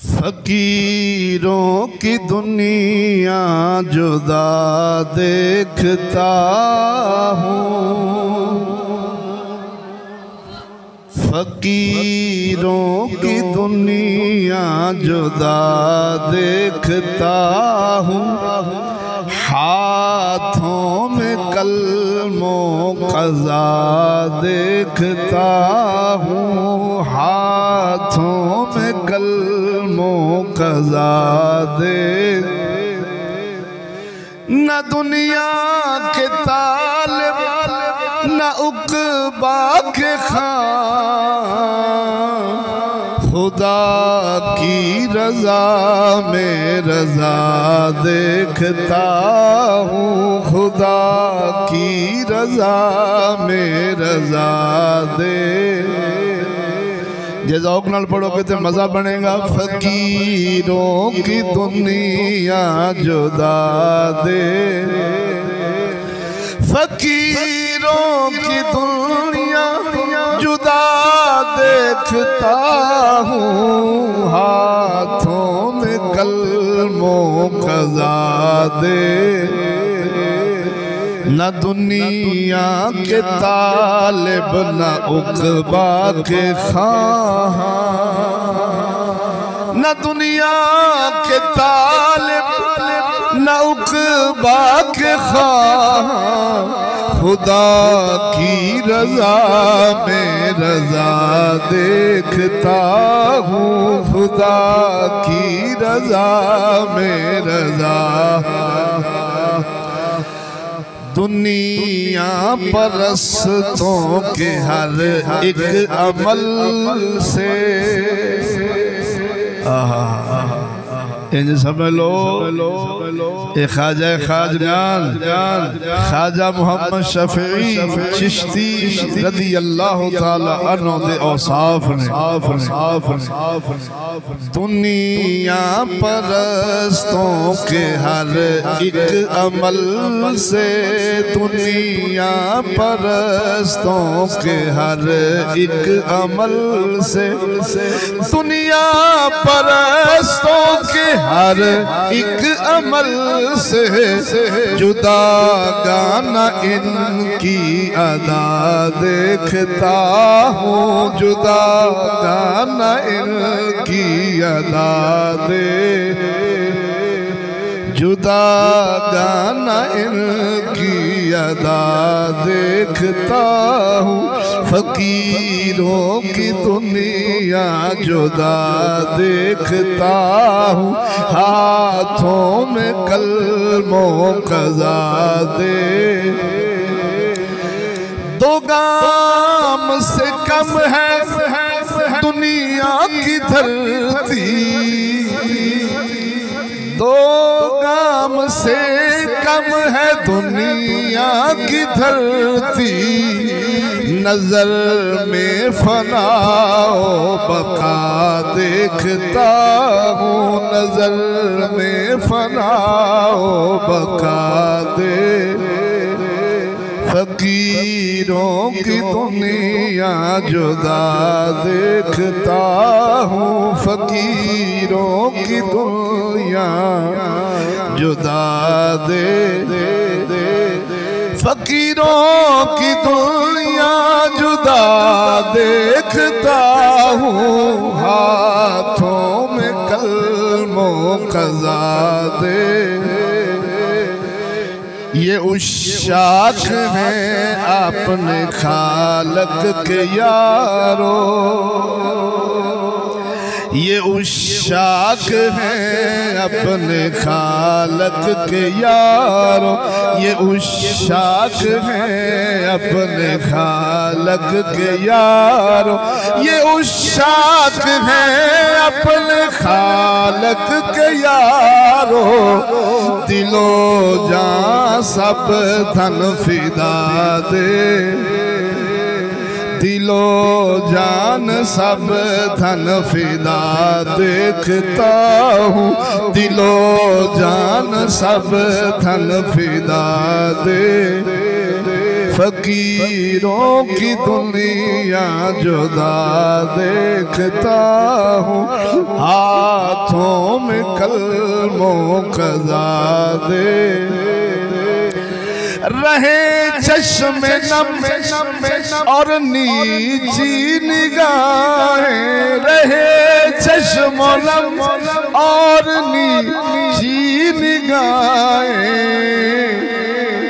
फकीरों की दुनिया जुदा देखता हूँ, फकीरों की दुनिया जुदा देखता हूँ। हाथों में कलमो क़ज़ा देखता हूँ, हाथों में कलमो क़ज़ा देख। न दुनिया के तालिब न उक़बा के खां, खुदा की रज़ा में रज़ा देखता हूँ, खुदा की रज़ा में रज़ा दे। जे ज़ौक़ नाल पढ़ोगे तो मज़ा बनेगा। फकीरों की दुनिया जुदा दे, फकीरों की दुनिया जुदा देखता हूँ। हाथों में कलमो क़ज़ा दे, न दुनिया के तालिब न उक़बा के ख़्वाहां, न दुनिया के तालिब न उक़बा के ख़्वाहां, खुदा की रज़ा में रज़ा देखता हूँ, खुदा की रज़ा में रज़ा। दुनिया परस्तों के हर एक अमल से इंज समझ लो ए ख्वाजा खाजगान ख्वाजा मोहम्मद शफी चिश्ती रज़ी अल्लाह ताला अन्हु दे औसाफ ने। दुनिया परस्तों के हर एक अमल से, दुनिया परस्तों के हर एक अमल से, दुनिया परस्तों के हर एक अमल से जुदा गाना इनकी अदा देखता हूँ, जुदा गाना इनकी अदा दे, जुदा गाना इनकी अदा देखता हूँ। फकीरों की दुनिया जुदा देखता हूँ, हाथों में कलमो क़ज़ा दे। दो गाम से कम है दुनिया की धरती, दो गाम से कम है दुनिया की धरती, नजर में फनाओ बका देखता हूँ, नजर में फनाओ बका दे। फकीरों की दुनिया जुदा देखता हूँ, फकीरों की दुनिया जुदा दे, फकीरों की दुनिया जुदा देखता हूँ। हाथों में कलमो क़ज़ा दे, ये उश्शाक हैं अपने खालक के यारो, ये उश्शाक हैं अपने खालक के यारो, ये उश्शाक हैं अपने खालक के यारो, ये उश्शाक हैं अपने खालक के यारो। दिलो जान सब धन फिदा दे, दिलो जान सब धन फिदा देखता हूँ, दिलो जान सब धन फिदा दे। फकीरों की दुनिया जुदा देखता हूँ, हाथ हाथों में कलमों कज़ा दे, रहे चश्मे नम और नीची निगाहें, रहे चश्मो नम और नीची निगाहें,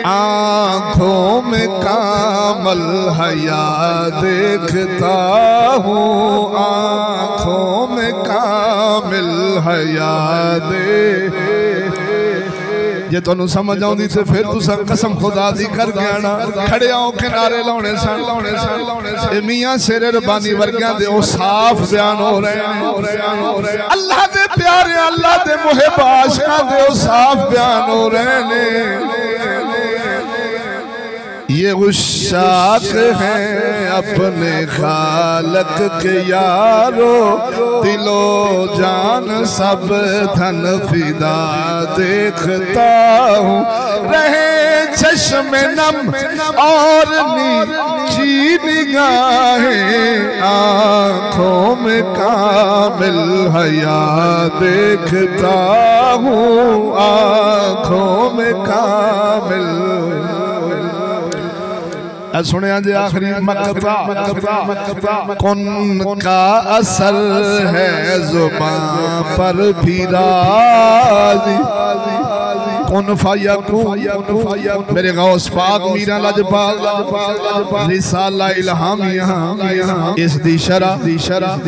आँखों में कामल हया देखता हूँ, आँखों में कामिल हया दे। जे तुहानू समझ आउंदी ते फिर तुसा कसम खुदा दी कर गया ना, खड़े आओ किनारे लाउणे सन। ए मियां शेर रब्बानी वर्गियां दे ओ साफ बयान हो रहे हैं। अल्लाह दे प्यारे अल्लाह दे मुहिब आशिकां दे ओ साफ बयान हो रहे ने। ये गुस्साक हैं अपने खालक के यारो, दिलो जान सब धन फिदा देखता हूँ, रहे चश्मे नम और नीची निगाहें, आँखों में कामिल हया देखता हूँ, आँखों में कामिल। सुने जे आखिरी मकता कौन का असर है जुबान पर भी राज़ी, कौन फायकून मेरे गौस पाक मीरा लाजपाल रिसाला इल्हामिया इस दी शरा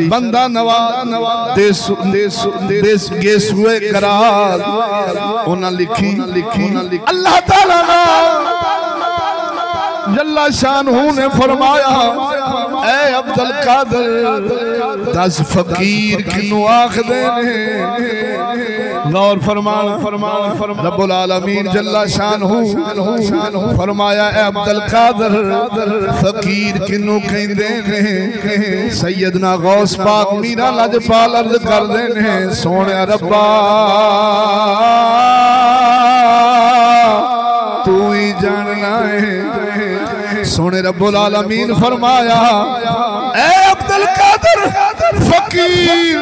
बंदा नवाज देस गेसुए करार उन्हें लिखी अल्लाह ताला जल्ला शानहू ने फरमाया, ऐ अब्दुल कादिर दस फकीर किनू आखदे ने। गौर फरमाना रब्बुल आलमीन जल्ला शानहू फरमाया, ऐ अब्दुल कादिर फकीर किनू कहंदे ने। सैयदना गौस पाक मीरा लाजपाल अर्ज करदे ने, सोहणिया रब्बा तू ही जानना है। सोने रब्बुल आलमीन फरमाया, ऐ अब्दुल कादिर फकीर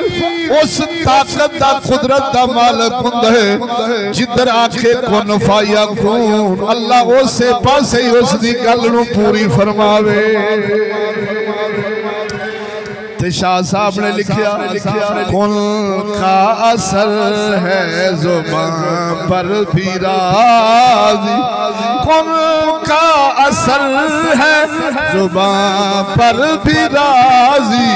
उस ताकत दा कुदरत दा मालिक हुंदा है जिधर आखे कुन फायकून, अल्लाह उसे पासे ही उस दी गल नूं पूरी फरमावे। शाह साहब ने लिखा कुल का असर है जुबान पर भी राज़ी, कुल का असर है जुबान पर भी राज़ी,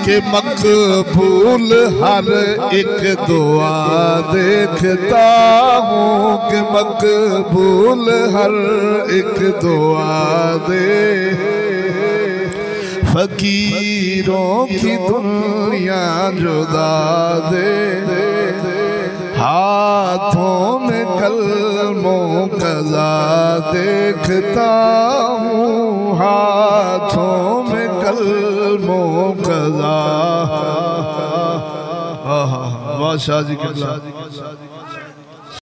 के मकबूल हर एक दुआ देखता हूँ, के मकबूल हर एक दुआ दे। फकीरों की दुनिया जुदा दे, हाथों में कलमों कज़ा देखता हूँ, हाथों में कलमों कज़ा। वाह शाह जी किबला।